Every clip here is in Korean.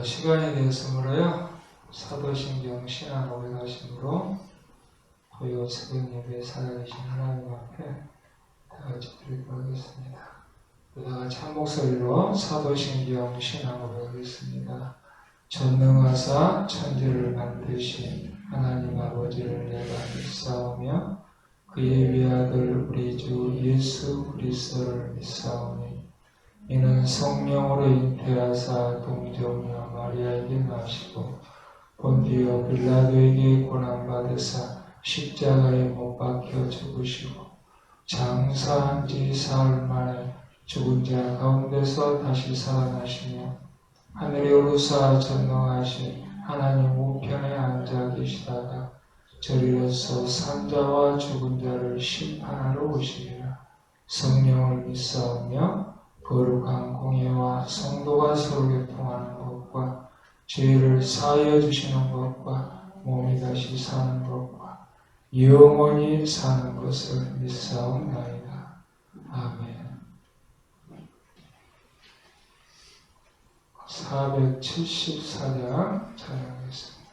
시간이 되었으므로요. 사도신경 신앙 오래가심으로 고요 새벽 예배 살아계신 하나님 앞에 다 같이 드리도록 하겠습니다. 다 같이 한 목소리로 사도신경 신앙 오래가겠습니다. 전능하사 천지를 만드신 하나님 아버지를 내가 믿사오며 그의 위아들 우리 주 예수 그리스도를 믿사오니 이는 성령으로 잉태하사 동정녀 마리아에게 나시고 본디오 빌라도에게 고난받으사 십자가에 못 박혀 죽으시고 장사한 지 사흘 만에 죽은 자 가운데서 다시 살아나시며 하늘에 오르사 전능하신 하나님 우편에 앉아 계시다가 저리로서 산자와 죽은 자를 심판하러 오시리라. 성령을 믿사오며 거룩한 공예와 성도가 서로 교통하는 것과 죄를 사하여 주시는 것과 몸이 다시 사는 것과 영원히 사는 것을 믿사옵나이다. 아멘. 474장 찬양하겠습니다.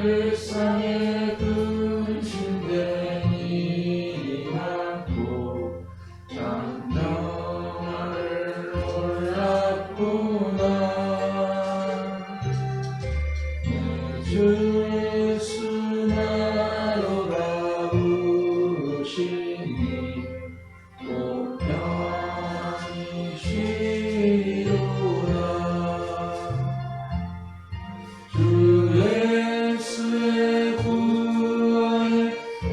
세상에 근심된 일이 많고 잠잠하를 몰랐구나. 내 주 예수 나로 가우시니 곧 평안히 쉬리로다. 예수의 구원의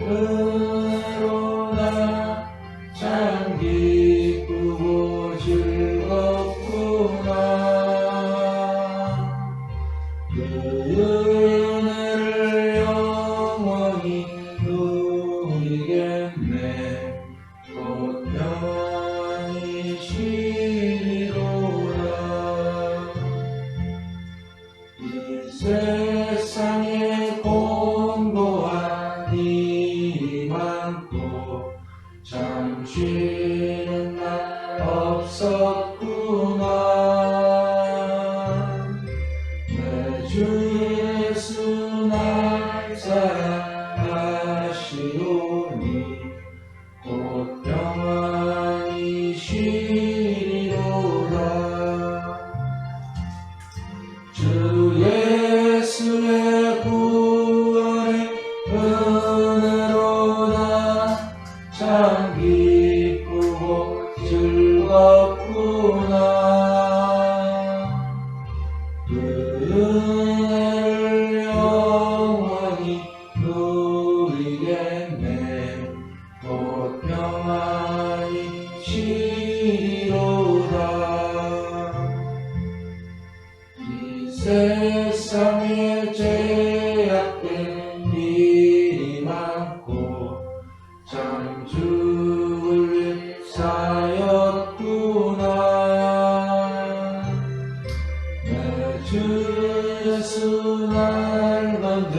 은혜로다. 참 기쁘고 즐겁구나. 그 은혜를 영원히 누리겠네. 곧 평안히 쉬리로다. 이 세상에 공고한 일이 많고 참 쉬는 날 없었구나. 내 주 예수 날 사랑하시오니 곧 평안히 쉬리로다. 주 예수의 구원의 은혜로다. 참 기쁘고 즐겁구나. 그 은혜를 영원히 누리겠네. 곧 평안히 쉬리로다. 이 세상에 죄악된 일이 많고 참 죽을 일 사였구나. 내 주 예수 날 건져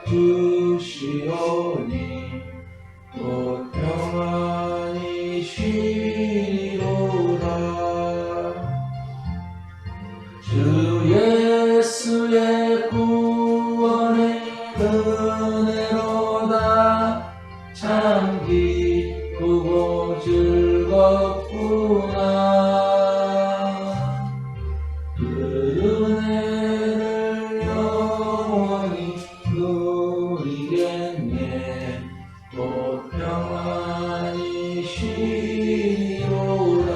주시오니 곧 평안히 쉬리로다. 주 예수의 구원의 은혜로다. 참 기쁘고 즐겁구나. 그 은혜를 영원히 누리겠네. 곧 평안히 쉬리로다.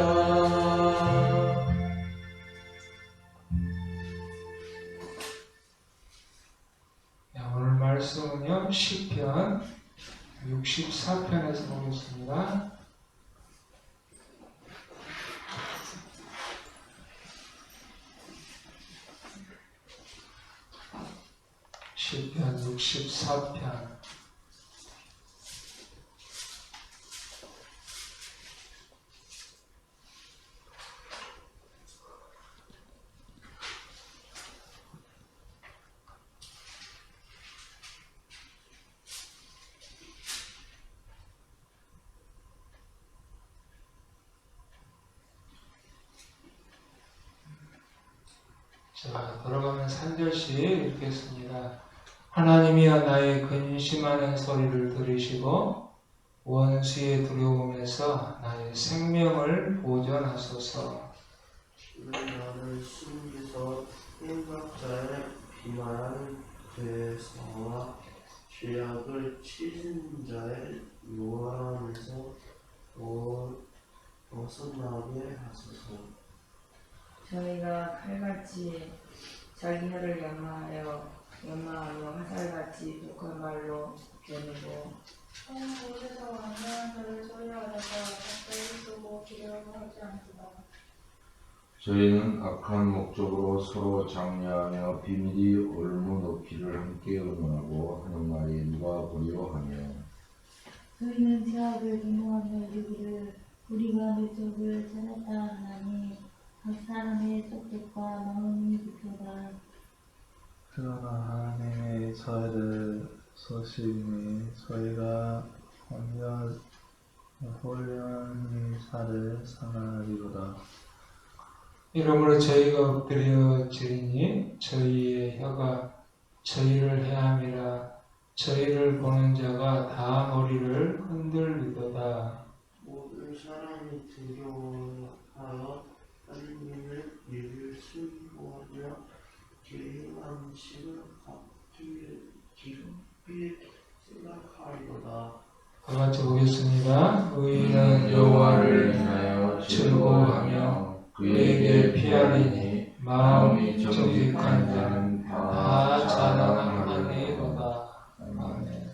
오늘 말씀은요, 시편 64편에서 보겠습니다. 시편 64편. 자, 돌아가면서 한 절씩 읽겠습니다. 하나님이여 나의 근심하는 소리를 들으시고 원수의 두려움에서 나의 생명을 보존하소서. 주는 나를 숨기서 행각자의 비난 괴사와 죄악을 치는 자의 요란에서 벗어나게 하소서. 저희가 칼같이 자기 혀를 연마하여 화살같이 독한 말로 겨누고 곳에서 완전한 자를 소리하다가 갑자기 쓰고 기려고 하지 않도다. 저희는 악한 목적으로 서로 장려하며 비밀이 올무높이를 함께 의논하고 하는 말이 누가 보려 하며 저희는 제 악을 인정하며 이르기를 우리가 내 쪽을 찾았다 하나니 각 사람의 속뜻과 마음이 붙어다. 그러나 하나님의 저희를 소심히 저희가 홀연히 살을 상하리로다. 이러므로 저희가 엎드려 지리니 저희의 혀가 저희를 해함이라. 저희를 보는 자가 다 머리를 흔들리도다. 모든 사람이 두려워하여 하나님을 이를 수고하며 개인 안식을 기쁘게 생각하리로다. 다 같이 보겠습니다. 의인은 여호와를 인하여 즐거워하며 그에게 피하리니 마음이 정직한 자는 다 자랑하리로다. 아멘.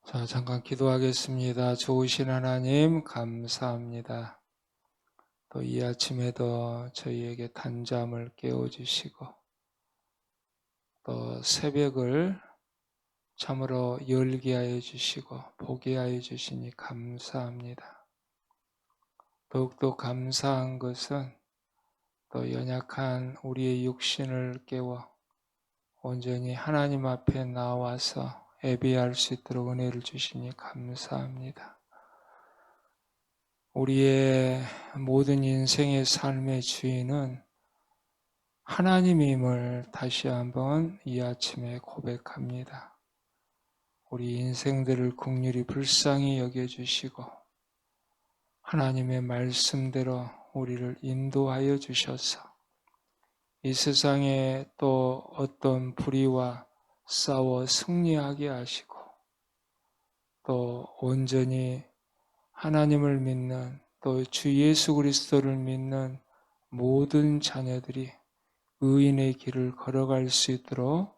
자, 잠깐 기도하겠습니다. 좋으신 하나님 감사합니다. 또 이 아침에도 저희에게 단잠을 깨워주시고 또 새벽을 참으로 열게 하여 주시고 보게 하여 주시니 감사합니다. 더욱더 감사한 것은 또 연약한 우리의 육신을 깨워 온전히 하나님 앞에 나와서 예배할 수 있도록 은혜를 주시니 감사합니다. 우리의 모든 인생의 삶의 주인은 하나님임을 다시 한번 이 아침에 고백합니다. 우리 인생들을 긍휼히 불쌍히 여겨주시고 하나님의 말씀대로 우리를 인도하여 주셔서 이 세상에 또 어떤 불의와 싸워 승리하게 하시고 또 온전히 하나님을 믿는 또 주 예수 그리스도를 믿는 모든 자녀들이 의인의 길을 걸어갈 수 있도록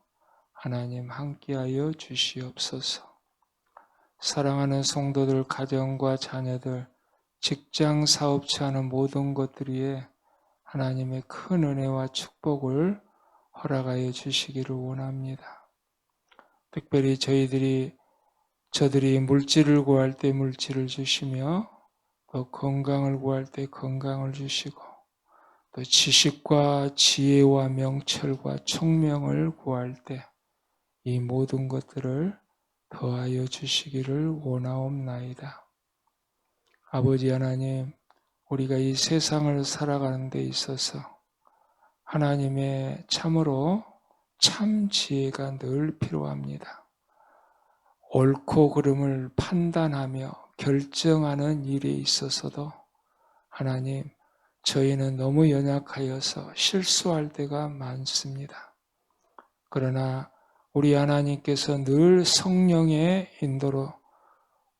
하나님 함께하여 주시옵소서. 사랑하는 성도들, 가정과 자녀들, 직장, 사업체 하는 모든 것들 위에 하나님의 큰 은혜와 축복을 허락하여 주시기를 원합니다. 특별히 저들이 물질을 구할 때 물질을 주시며 또 건강을 구할 때 건강을 주시고 또 지식과 지혜와 명철과 총명을 구할 때 이 모든 것들을 더하여 주시기를 원하옵나이다. 아버지 하나님, 우리가 이 세상을 살아가는 데 있어서 하나님의 참으로 참 지혜가 늘 필요합니다. 옳고 그름을 판단하며 결정하는 일에 있어서도 하나님, 저희는 너무 연약하여서 실수할 때가 많습니다. 그러나 우리 하나님께서 늘 성령의 인도로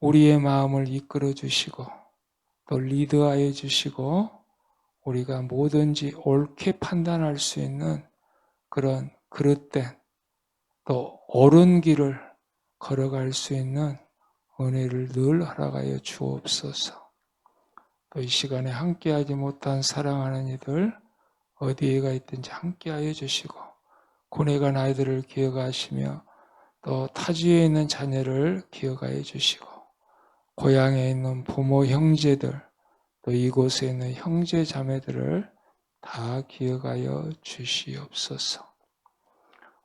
우리의 마음을 이끌어 주시고 또 리드하여 주시고 우리가 뭐든지 옳게 판단할 수 있는 그런 그릇된 또 옳은 길을 걸어갈 수 있는 은혜를 늘 허락하여 주옵소서. 또 이 시간에 함께하지 못한 사랑하는 이들 어디에가 있든지 함께하여 주시고 군에 간 아이들을 기억하시며 또 타지에 있는 자녀를 기억하여 주시고 고향에 있는 부모 형제들 또 이곳에 있는 형제 자매들을 다 기억하여 주시옵소서.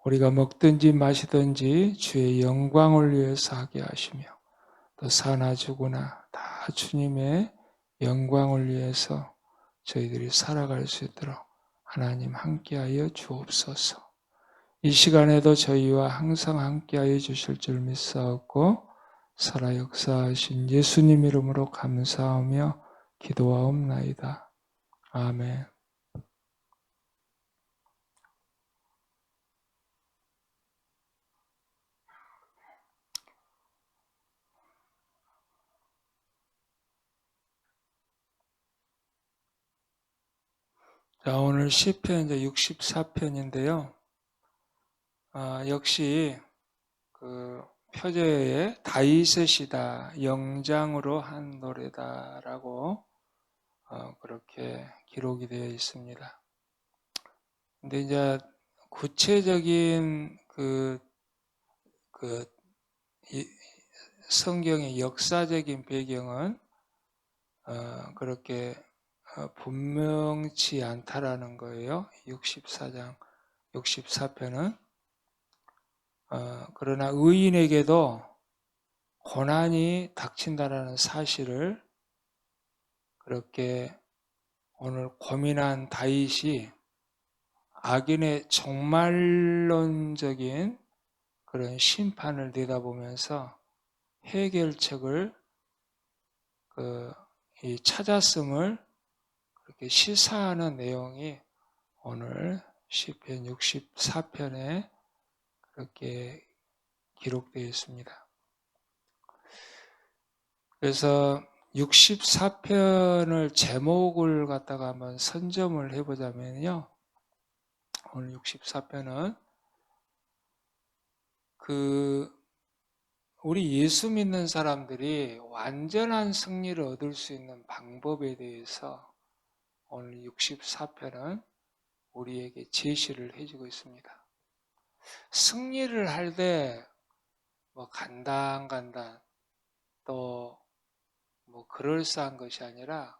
우리가 먹든지 마시든지 주의 영광을 위해서 하게 하시며 또 사나 죽으나 다 주님의 영광을 위해서 저희들이 살아갈 수 있도록 하나님 함께하여 주옵소서. 이 시간에도 저희와 항상 함께하여 주실 줄 믿사옵고 살아 역사하신 예수님 이름으로 감사하며 기도하옵나이다. 아멘. 자, 오늘 시편 이제 64편인데요. 역시 그 표제에 다윗의 시다, 영장으로 한 노래다라고 그렇게 기록이 되어 있습니다. 근데 이제 구체적인 이 성경의 역사적인 배경은 그렇게 분명치 않다라는 거예요. 64편은. 그러나 의인에게도 고난이 닥친다라는 사실을 그렇게 오늘 고민한 다윗이 악인의 종말론적인 그런 심판을 내다보면서 해결책을 이 찾았음을 그렇게 시사하는 내용이 오늘 시편 64편에 그렇게 기록되어 있습니다. 그래서 64편을 제목을 갖다가 한번 선점을 해보자면요. 오늘 64편은 우리 예수 믿는 사람들이 완전한 승리를 얻을 수 있는 방법에 대해서 오늘 64편은 우리에게 제시를 해주고 있습니다. 승리를 할 때 뭐 간당간당 또 뭐 그럴싸한 것이 아니라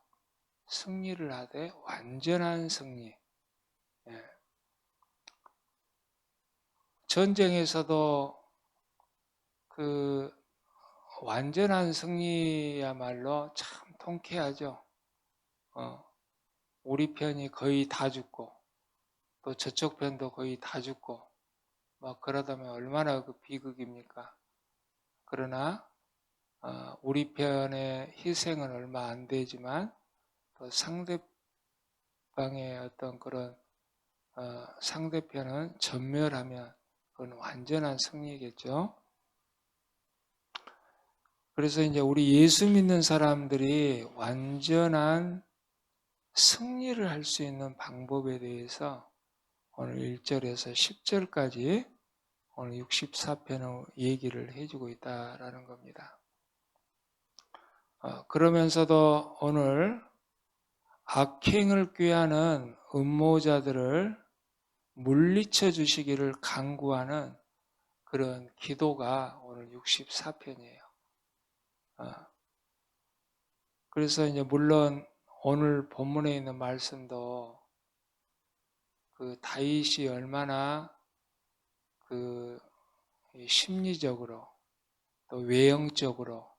승리를 하되 완전한 승리. 전쟁에서도 그 완전한 승리야말로 참 통쾌하죠. 우리 편이 거의 다 죽고 또 저쪽 편도 거의 다 죽고 막 그러다면 얼마나 그 비극입니까? 그러나 우리 편의 희생은 얼마 안 되지만 또 상대방의 어떤 그런 상대편은 전멸하면 그건 완전한 승리겠죠. 그래서 이제 우리 예수 믿는 사람들이 완전한 승리를 할 수 있는 방법에 대해서 오늘 1절에서 10절까지 오늘 64편을 얘기를 해주고 있다라는 겁니다. 그러면서도 오늘 악행을 꾀하는 음모자들을 물리쳐 주시기를 간구하는 그런 기도가 오늘 64편이에요. 그래서 이제 물론 오늘 본문에 있는 말씀도 그 다윗이 얼마나 그 심리적으로 또 외형적으로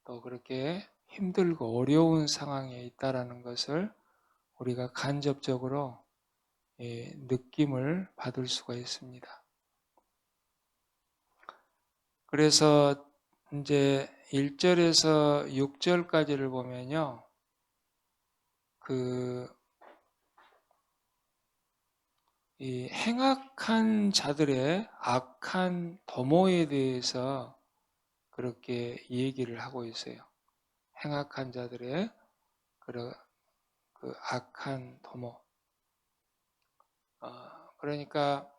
또 그렇게 힘들고 어려운 상황에 있다라는 것을 우리가 간접적으로 느낌을 받을 수가 있습니다. 그래서 이제 1절에서 6절까지를 보면요. 이 행악한 자들의 악한 도모에 대해서 그렇게 얘기를 하고 있어요. 행악한 자들의 그 악한 도모. 그러니까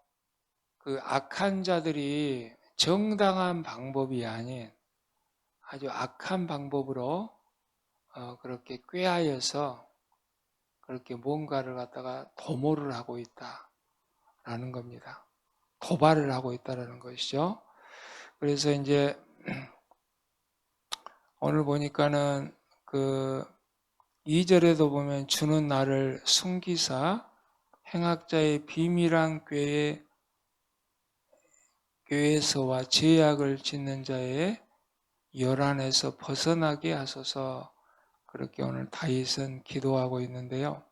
그 악한 자들이 정당한 방법이 아닌 아주 악한 방법으로 그렇게 꾀하여서 그렇게 뭔가를 갖다가 도모를 하고 있다라는 겁니다. 도발을 하고 있다라는 것이죠. 그래서 이제 오늘 보니까는 그 2절에도 보면 주는 나를 숨기사 행악자의 비밀한 꾀에서와 죄악을 짓는 자의 열 안에서 벗어나게 하소서. 그렇게 오늘 다윗은 기도하고 있는데요.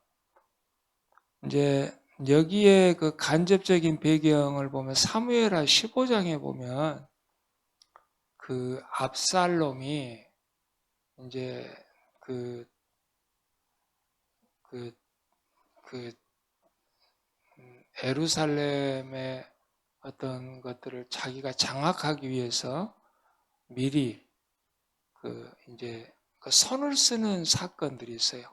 이제 여기에 그 간접적인 배경을 보면 사무엘하 15장에 보면 그 압살롬이 이제 예루살렘의 어떤 것들을 자기가 장악하기 위해서 미리 이제 선을 쓰는 사건들이 있어요.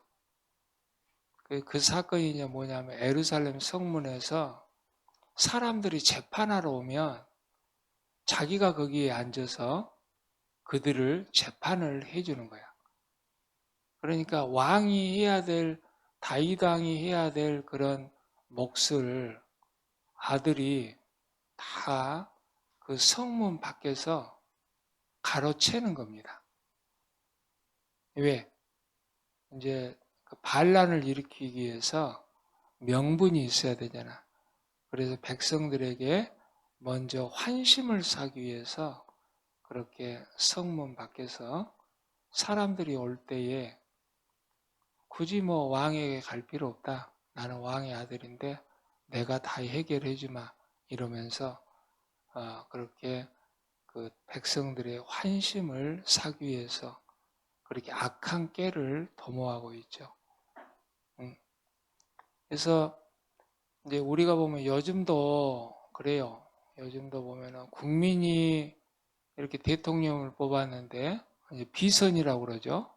그 사건이 이제 뭐냐면 예루살렘 성문에서 사람들이 재판하러 오면 자기가 거기에 앉아서 그들을 재판을 해주는 거야. 그러니까 왕이 해야 될, 다윗 왕이 해야 될 그런 몫을 아들이 다 그 성문 밖에서 가로채는 겁니다. 왜? 이제 그 반란을 일으키기 위해서 명분이 있어야 되잖아. 그래서 백성들에게 먼저 환심을 사기 위해서 그렇게 성문 밖에서 사람들이 올 때에 굳이 뭐 왕에게 갈 필요 없다. 나는 왕의 아들인데 내가 다 해결해 주마. 이러면서 그렇게 그 백성들의 환심을 사기 위해서 그렇게 악한 꾀를 도모하고 있죠. 그래서 이제 우리가 보면 요즘도 그래요. 요즘도 보면은 국민이 이렇게 대통령을 뽑았는데 이제 비선이라고 그러죠.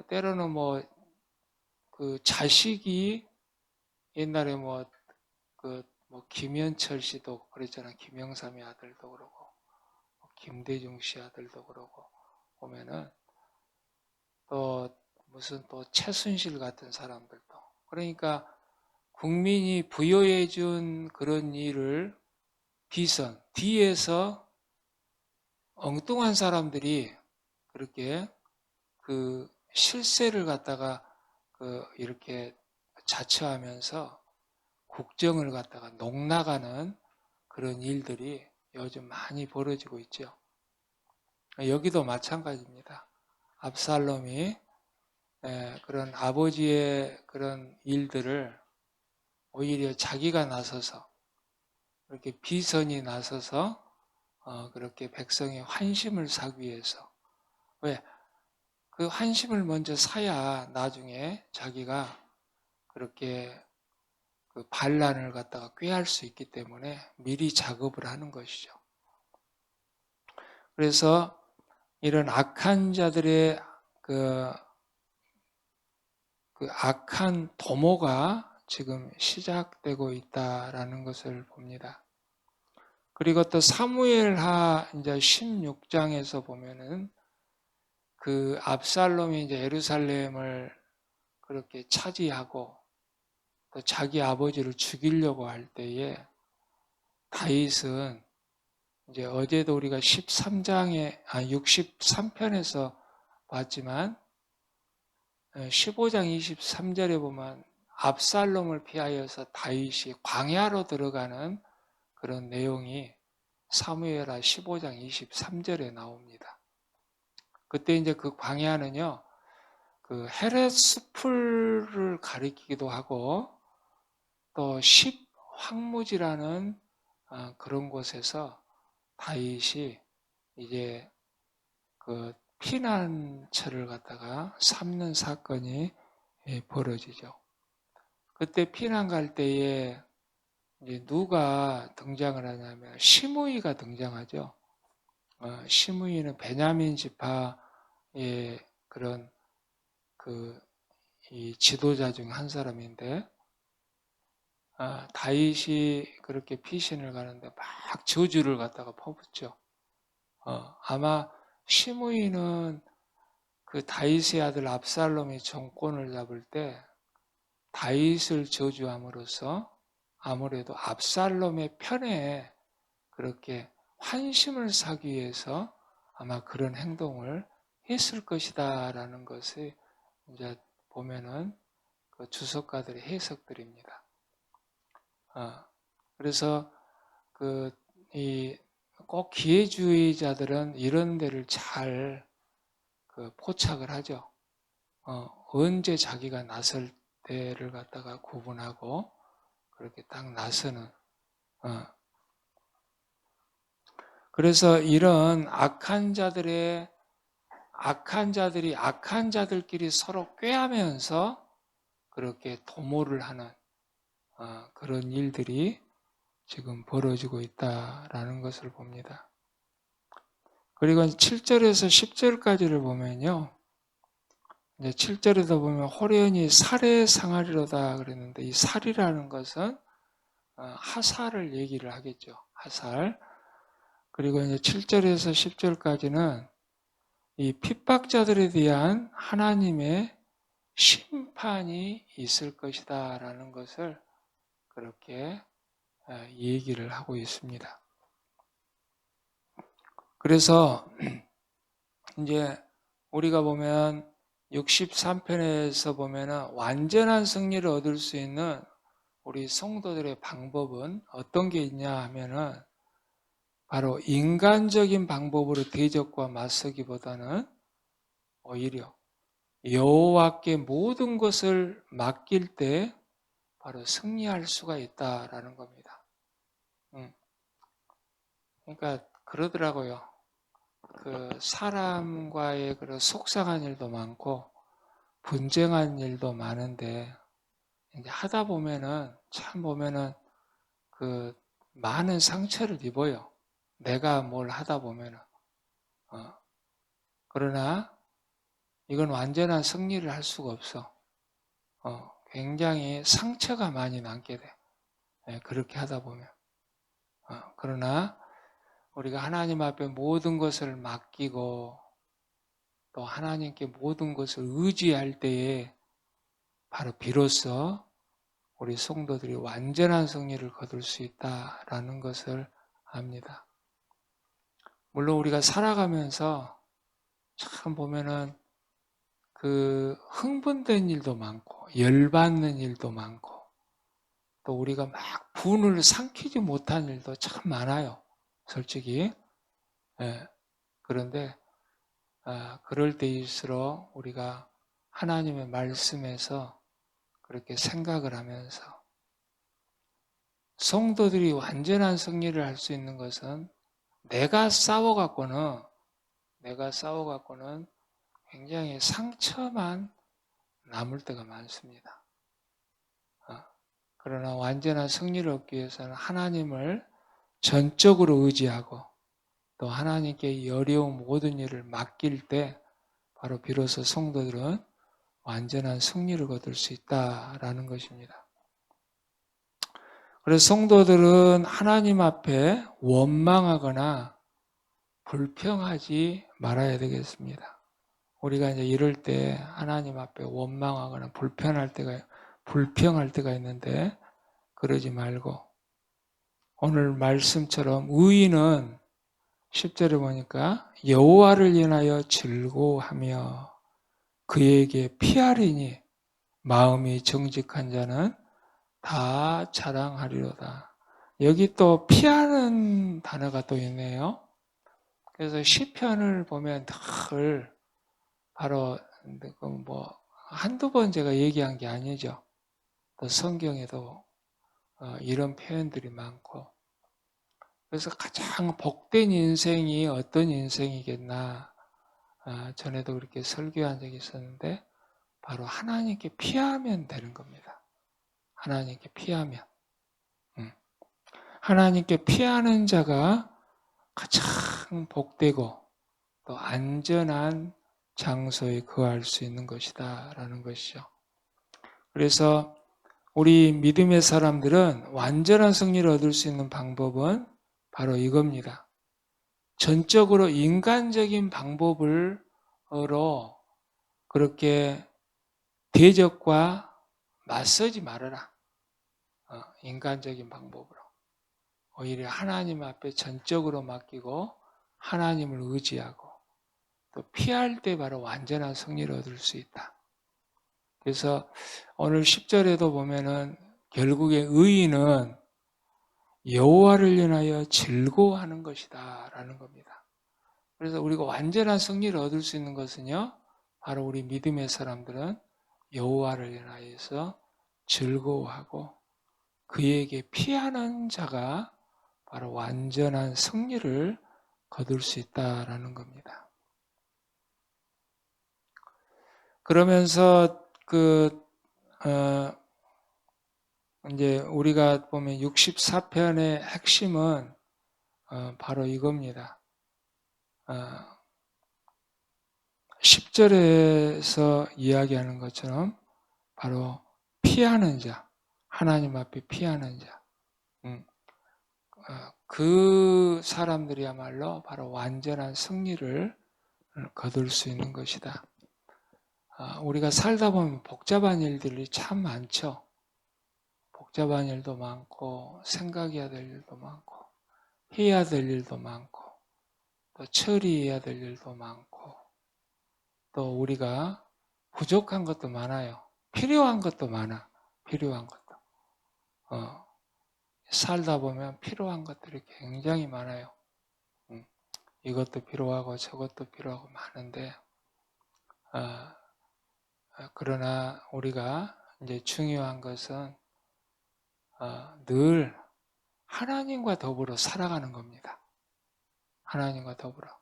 때로는 뭐 그 자식이 옛날에 뭐 김현철 씨도 그랬잖아. 김영삼의 아들도 그러고 김대중 씨 아들도 그러고 보면은 또 무슨 또 최순실 같은 사람들도 그러니까 국민이 부여해 준 그런 일을 비선 뒤에서 엉뚱한 사람들이 그렇게 그 실세를 갖다가 이렇게 자처하면서 국정을 갖다가 농락하는 그런 일들이 요즘 많이 벌어지고 있죠. 여기도 마찬가지입니다. 압살롬이 그런 아버지의 그런 일들을 오히려 자기가 나서서 이렇게 비선이 나서서 그렇게 백성의 환심을 사기 위해서 왜? 그 환심을 먼저 사야 나중에 자기가 그렇게 그 반란을 갖다가 꾀할 수 있기 때문에 미리 작업을 하는 것이죠. 그래서 이런 악한 자들의 그 악한 도모가 지금 시작되고 있다라는 것을 봅니다. 그리고 또 사무엘하 이제 16장에서 보면은 그 압살롬이 이제 예루살렘을 그렇게 차지하고 또 자기 아버지를 죽이려고 할 때에 다윗은 이제 어제도 우리가 63편에서 봤지만 15장 23절에 보면 압살롬을 피하여서 다윗이 광야로 들어가는 그런 내용이 사무엘하 15장 23절에 나옵니다. 그때 이제 그 광야는요, 그 헤레스풀을 가리키기도 하고 또 십황무지라는 그런 곳에서 다윗이 이제 그 피난처를 갖다가 삼는 사건이 벌어지죠. 그때 피난 갈 때에 이제 누가 등장을 하냐면 시므이가 등장하죠. 시므이는 베냐민 지파의 그런 이 지도자 중 한 사람인데 다윗이 그렇게 피신을 가는데 막 저주를 갖다가 퍼붓죠. 아마 시므이는 그 다윗의 아들 압살롬이 정권을 잡을 때 다윗을 저주함으로써 아무래도 압살롬의 편에 그렇게 환심을 사기 위해서 아마 그런 행동을 했을 것이다라는 것을 이제 보면은 그 주석가들의 해석들입니다. 그래서 꼭 기회주의자들은 이런 데를 잘 포착을 하죠. 언제 자기가 나설 때를 갖다가 구분하고 그렇게 딱 나서는 그래서 이런 악한 자들이 악한 자들끼리 서로 꾀하면서 그렇게 도모를 하는 그런 일들이 지금 벌어지고 있다라는 것을 봅니다. 그리고 7절에서 10절까지를 보면요. 이제 7절에도 보면 호련히 살에 상하리로다 그랬는데 이 살이라는 것은 하살을 얘기를 하겠죠. 하살. 그리고 이제 7절에서 10절까지는 이 핍박자들에 대한 하나님의 심판이 있을 것이다 라는 것을 그렇게 얘기를 하고 있습니다. 그래서 이제 우리가 보면 63편에서 보면은 완전한 승리를 얻을 수 있는 우리 성도들의 방법은 어떤 게 있냐 하면은 바로 인간적인 방법으로 대적과 맞서기보다는 오히려 여호와께 모든 것을 맡길 때 바로 승리할 수가 있다라는 겁니다. 그러니까 그러더라고요. 그 사람과의 그런 속상한 일도 많고 분쟁한 일도 많은데 이제 하다 보면은 참 보면은 그 많은 상처를 입어요. 내가 뭘 하다 보면은 그러나 이건 완전한 승리를 할 수가 없어. 굉장히 상처가 많이 남게 돼. 그렇게 하다 보면. 그러나 우리가 하나님 앞에 모든 것을 맡기고 또 하나님께 모든 것을 의지할 때에 바로 비로소 우리 성도들이 완전한 승리를 거둘 수 있다라는 것을 압니다. 물론 우리가 살아가면서 참 보면은 그 흥분된 일도 많고 열받는 일도 많고 또 우리가 막 분을 삼키지 못한 일도 참 많아요. 솔직히. 그런데 그럴 때일수록 우리가 하나님의 말씀에서 그렇게 생각을 하면서 성도들이 완전한 승리를 할 수 있는 것은 내가 싸워갖고는 굉장히 상처만 남을 때가 많습니다. 그러나 완전한 승리를 얻기 위해서는 하나님을 전적으로 의지하고 또 하나님께 이 어려운 모든 일을 맡길 때 바로 비로소 성도들은 완전한 승리를 거둘 수 있다라는 것입니다. 그래서 성도들은 하나님 앞에 원망하거나 불평하지 말아야 되겠습니다. 우리가 이제 이럴 때 하나님 앞에 원망하거나 불평할 때가 있는데 그러지 말고 오늘 말씀처럼 의인은 10절에 보니까 여호와를 인하여 즐거워하며 그에게 피하리니 마음이 정직한 자는 다 자랑하리로다. 여기 또 피하는 단어가 또 있네요. 그래서 시편을 보면 늘 바로 뭐 한두 번 제가 얘기한 게 아니죠. 또 성경에도 이런 표현들이 많고 그래서 가장 복된 인생이 어떤 인생이겠나 전에도 그렇게 설교한 적이 있었는데 바로 하나님께 피하면 되는 겁니다. 하나님께 피하면 하나님께 피하는 자가 가장 복되고 또 안전한 장소에 거할 수 있는 것이다 라는 것이죠. 그래서 우리 믿음의 사람들은 완전한 승리를 얻을 수 있는 방법은 바로 이겁니다. 전적으로 인간적인 방법으로 그렇게 대적과 맞서지 말아라. 인간적인 방법으로. 오히려 하나님 앞에 전적으로 맡기고 하나님을 의지하고 또 피할 때 바로 완전한 승리를 얻을 수 있다. 그래서 오늘 10절에도 보면은 결국에 의인은 여호와를 인하여 즐거워하는 것이다 라는 겁니다. 그래서 우리가 완전한 승리를 얻을 수 있는 것은요 바로 우리 믿음의 사람들은 여호와를 인하여서 즐거워하고 그에게 피하는 자가 바로 완전한 승리를 거둘 수 있다라는 겁니다. 그러면서 이제 우리가 보면 64편의 핵심은 바로 이겁니다. 10절에서 이야기하는 것처럼 바로 피하는 자, 하나님 앞에 피하는 자, 그 사람들이야말로 바로 완전한 승리를 거둘 수 있는 것이다. 우리가 살다 보면 복잡한 일들이 참 많죠. 복잡한 일도 많고 생각해야 될 일도 많고 해야 될 일도 많고 또 처리해야 될 일도 많고 또 우리가 부족한 것도 많아요. 필요한 것도 많아. 필요한 것도. 살다 보면 필요한 것들이 굉장히 많아요. 이것도 필요하고 저것도 필요하고 많은데 그러나 우리가 이제 중요한 것은 늘 하나님과 더불어 살아가는 겁니다. 하나님과 더불어.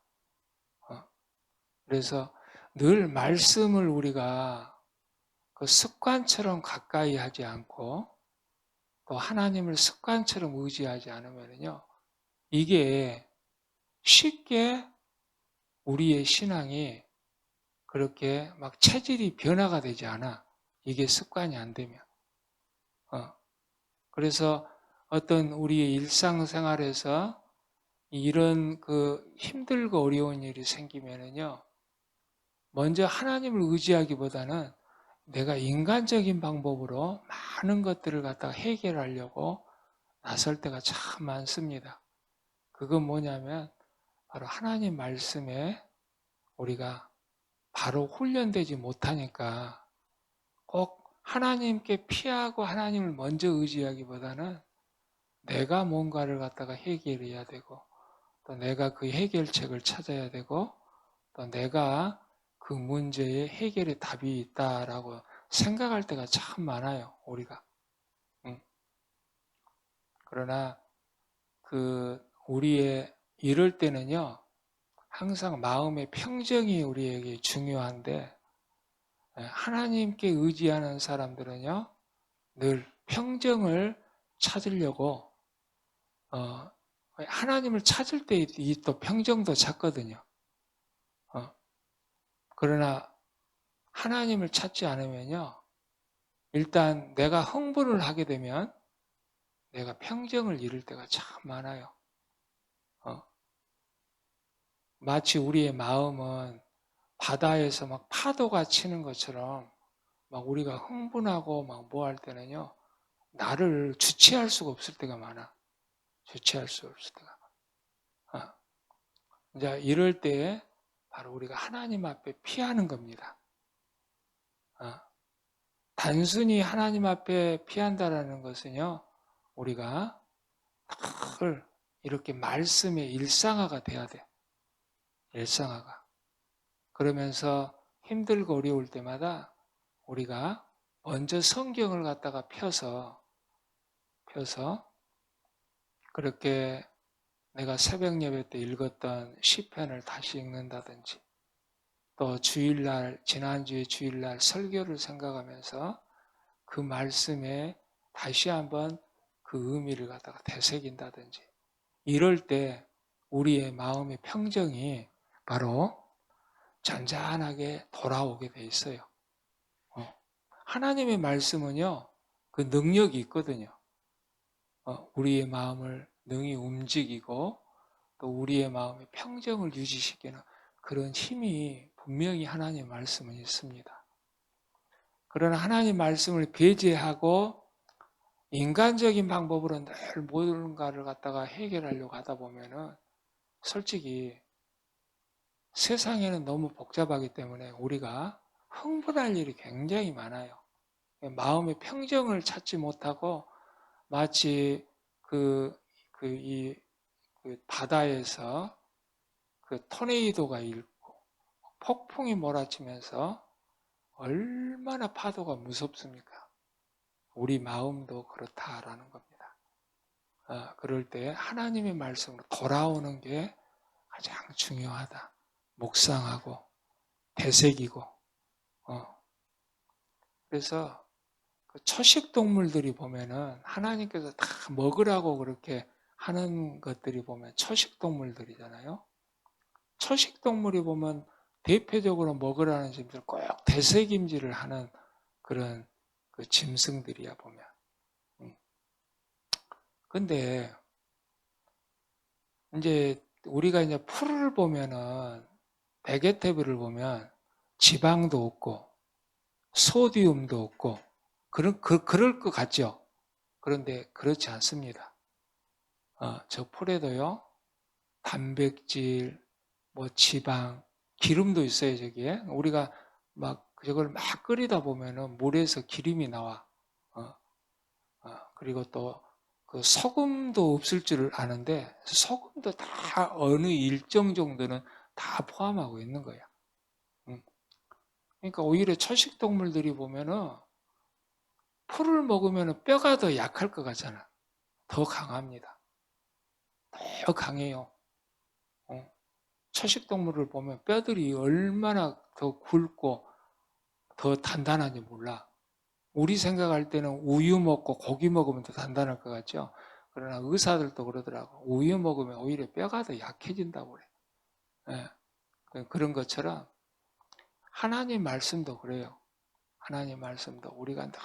그래서 늘 말씀을 우리가 그 습관처럼 가까이 하지 않고 또 하나님을 습관처럼 의지하지 않으면요, 이게 쉽게 우리의 신앙이 그렇게 막 체질이 변화가 되지 않아. 이게 습관이 안 되면. 그래서 어떤 우리의 일상생활에서 이런 힘들고 어려운 일이 생기면은요, 먼저 하나님을 의지하기보다는 내가 인간적인 방법으로 많은 것들을 갖다가 해결하려고 나설 때가 참 많습니다. 그건 뭐냐면 바로 하나님 말씀에 우리가 바로 훈련되지 못하니까 꼭 하나님께 피하고 하나님을 먼저 의지하기보다는 내가 뭔가를 갖다가 해결해야 되고 또 내가 그 해결책을 찾아야 되고 또 내가 그 문제의 해결의 답이 있다라고 생각할 때가 참 많아요, 우리가. 그러나 우리의 이럴 때는요, 항상 마음의 평정이 우리에게 중요한데 하나님께 의지하는 사람들은요, 늘 평정을 찾으려고 하나님을 찾을 때 이 또 평정도 찾거든요. 그러나 하나님을 찾지 않으면요, 일단 내가 흥분을 하게 되면 내가 평정을 잃을 때가 참 많아요. 마치 우리의 마음은 바다에서 막 파도가 치는 것처럼 막 우리가 흥분하고 막 뭐 할 때는요, 나를 주체할 수가 없을 때가 많아. 주체할 수 없을 때가. 이제 이럴 때 바로 우리가 하나님 앞에 피하는 겁니다. 단순히 하나님 앞에 피한다라는 것은요, 우리가 늘 이렇게 말씀의 일상화가 돼야 돼. 일상화가. 그러면서 힘들고 어려울 때마다 우리가 먼저 성경을 갖다가 펴서 그렇게 내가 새벽 예배 때 읽었던 시편을 다시 읽는다든지 또 주일날, 지난주에 주일날 설교를 생각하면서 그 말씀에 다시 한번 그 의미를 갖다가 되새긴다든지 이럴 때 우리의 마음의 평정이 바로 잔잔하게 돌아오게 돼 있어요. 하나님의 말씀은요, 그 능력이 있거든요. 우리의 마음을 능히 움직이고 또 우리의 마음의 평정을 유지시키는 그런 힘이 분명히 하나님의 말씀은 있습니다. 그러나 하나님 말씀을 배제하고 인간적인 방법으로 늘 뭔가를 갖다가 해결하려고 하다 보면은 솔직히 세상에는 너무 복잡하기 때문에 우리가 흥분할 일이 굉장히 많아요. 마음의 평정을 찾지 못하고 마치 바다에서 토네이도가 일고 폭풍이 몰아치면서 얼마나 파도가 무섭습니까? 우리 마음도 그렇다라는 겁니다. 그럴 때 하나님의 말씀으로 돌아오는 게 가장 중요하다. 묵상하고 되새기고. 그래서 그 초식 동물들이 보면은 하나님께서 다 먹으라고 그렇게 하는 것들이 보면 초식 동물들이잖아요. 초식 동물이 보면 대표적으로 먹으라는 짐승을 꼭 되새김질을 하는 그런 그 짐승들이야 보면. 근데 이제 우리가 이제 풀을 보면은 베게테블을 보면 지방도 없고 소디움도 없고 그럴 것 같죠. 그런데 그렇지 않습니다. 저 풀에도요 단백질, 뭐 지방, 기름도 있어요 저기에. 우리가 막 저걸 막 끓이다 보면은 물에서 기름이 나와. 그리고 또 그 소금도 없을 줄 아는데 소금도 다 어느 일정 정도는 다 포함하고 있는 거야. 그러니까 오히려 초식 동물들이 보면은 풀을 먹으면 뼈가 더 약할 것 같잖아. 더 강합니다. 더 강해요. 초식 동물을 보면 뼈들이 얼마나 더 굵고 더 단단한지 몰라. 우리 생각할 때는 우유 먹고 고기 먹으면 더 단단할 것 같죠. 그러나 의사들도 그러더라고. 우유 먹으면 오히려 뼈가 더 약해진다고 그래. 그런 것처럼 하나님 말씀도 그래요. 하나님 말씀도 우리가 늘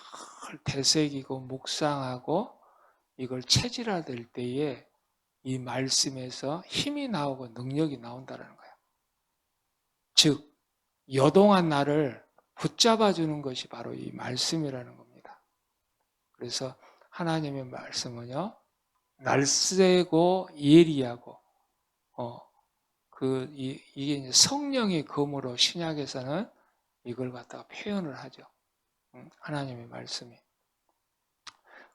되새기고 묵상하고 이걸 체질화될 때에 이 말씀에서 힘이 나오고 능력이 나온다는 거예요. 즉 요동한 나를 붙잡아주는 것이 바로 이 말씀이라는 겁니다. 그래서 하나님의 말씀은요 날쌔고 예리하고 이게 이제 성령의 검으로 신약에서는 이걸 갖다가 표현을 하죠. 하나님의 말씀이.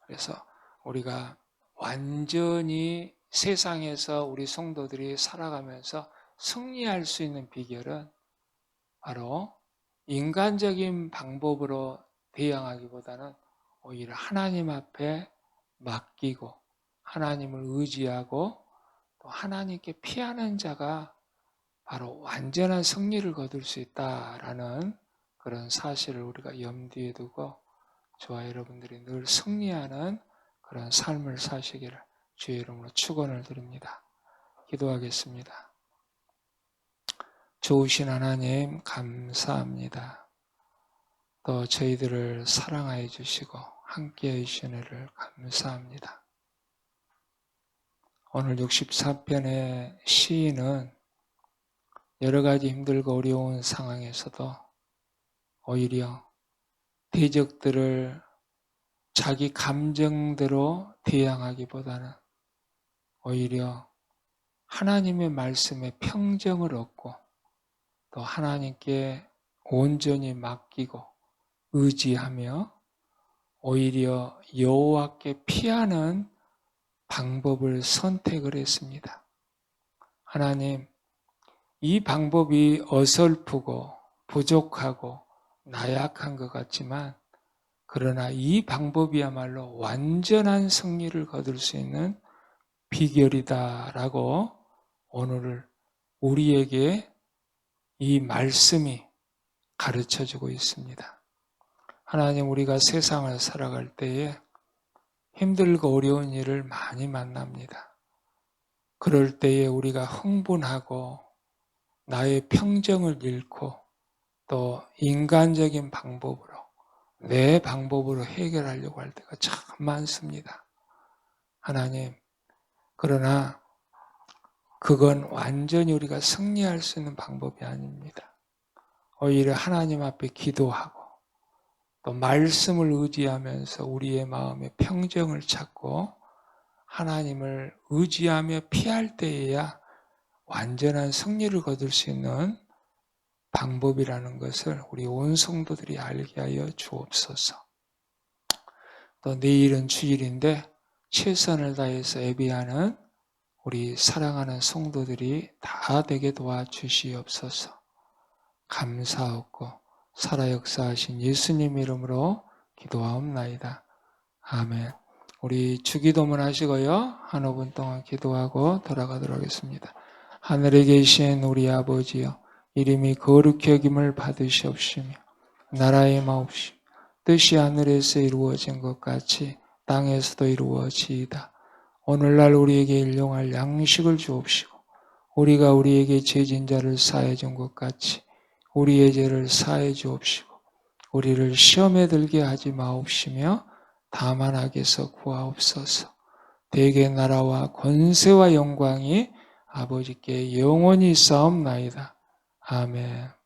그래서 우리가 완전히 세상에서 우리 성도들이 살아가면서 승리할 수 있는 비결은 바로 인간적인 방법으로 대항하기보다는 오히려 하나님 앞에 맡기고 하나님을 의지하고 또 하나님께 피하는 자가 바로 완전한 승리를 거둘 수 있다라는 그런 사실을 우리가 염두에 두고 저와 여러분들이 늘 승리하는 그런 삶을 사시기를 주의 이름으로 축원을 드립니다. 기도하겠습니다. 좋으신 하나님 감사합니다. 또 저희들을 사랑하여 주시고 함께해 주시느를 감사합니다. 오늘 64편의 시인은 여러 가지 힘들고 어려운 상황에서도 오히려 대적들을 자기 감정대로 대항하기보다는 오히려 하나님의 말씀에 평정을 얻고 또 하나님께 온전히 맡기고 의지하며 오히려 여호와께 피하는 방법을 선택을 했습니다. 하나님, 이 방법이 어설프고 부족하고 나약한 것 같지만 그러나 이 방법이야말로 완전한 승리를 거둘 수 있는 비결이다라고 오늘 우리에게 이 말씀이 가르쳐주고 있습니다. 하나님, 우리가 세상을 살아갈 때에 힘들고 어려운 일을 많이 만납니다. 그럴 때에 우리가 흥분하고 나의 평정을 잃고 또 인간적인 방법으로 내 방법으로 해결하려고 할 때가 참 많습니다. 하나님, 그러나 그건 완전히 우리가 승리할 수 있는 방법이 아닙니다. 오히려 하나님 앞에 기도하고 또 말씀을 의지하면서 우리의 마음에 평정을 찾고 하나님을 의지하며 피할 때에야 완전한 승리를 거둘 수 있는 방법이라는 것을 우리 온 성도들이 알게 하여 주옵소서. 또 내일은 주일인데 최선을 다해서 예배하는 우리 사랑하는 성도들이 다 되게 도와주시옵소서. 감사하고 살아 역사하신 예수님 이름으로 기도하옵나이다. 아멘. 우리 주기도문 하시고요. 한 5분 동안 기도하고 돌아가도록 하겠습니다. 하늘에 계신 우리 아버지여, 이름이 거룩히 여김을 받으시옵시며 나라의 마옵시며 뜻이 하늘에서 이루어진 것 같이 땅에서도 이루어지이다. 오늘날 우리에게 일용할 양식을 주옵시고 우리가 우리에게 죄진 자를 사해 준 것 같이 우리의 죄를 사해 주옵시고 우리를 시험에 들게 하지 마옵시며 다만 악에서 구하옵소서. 대개 나라와 권세와 영광이 아버지께 영원히 있사옵나이다. 아멘.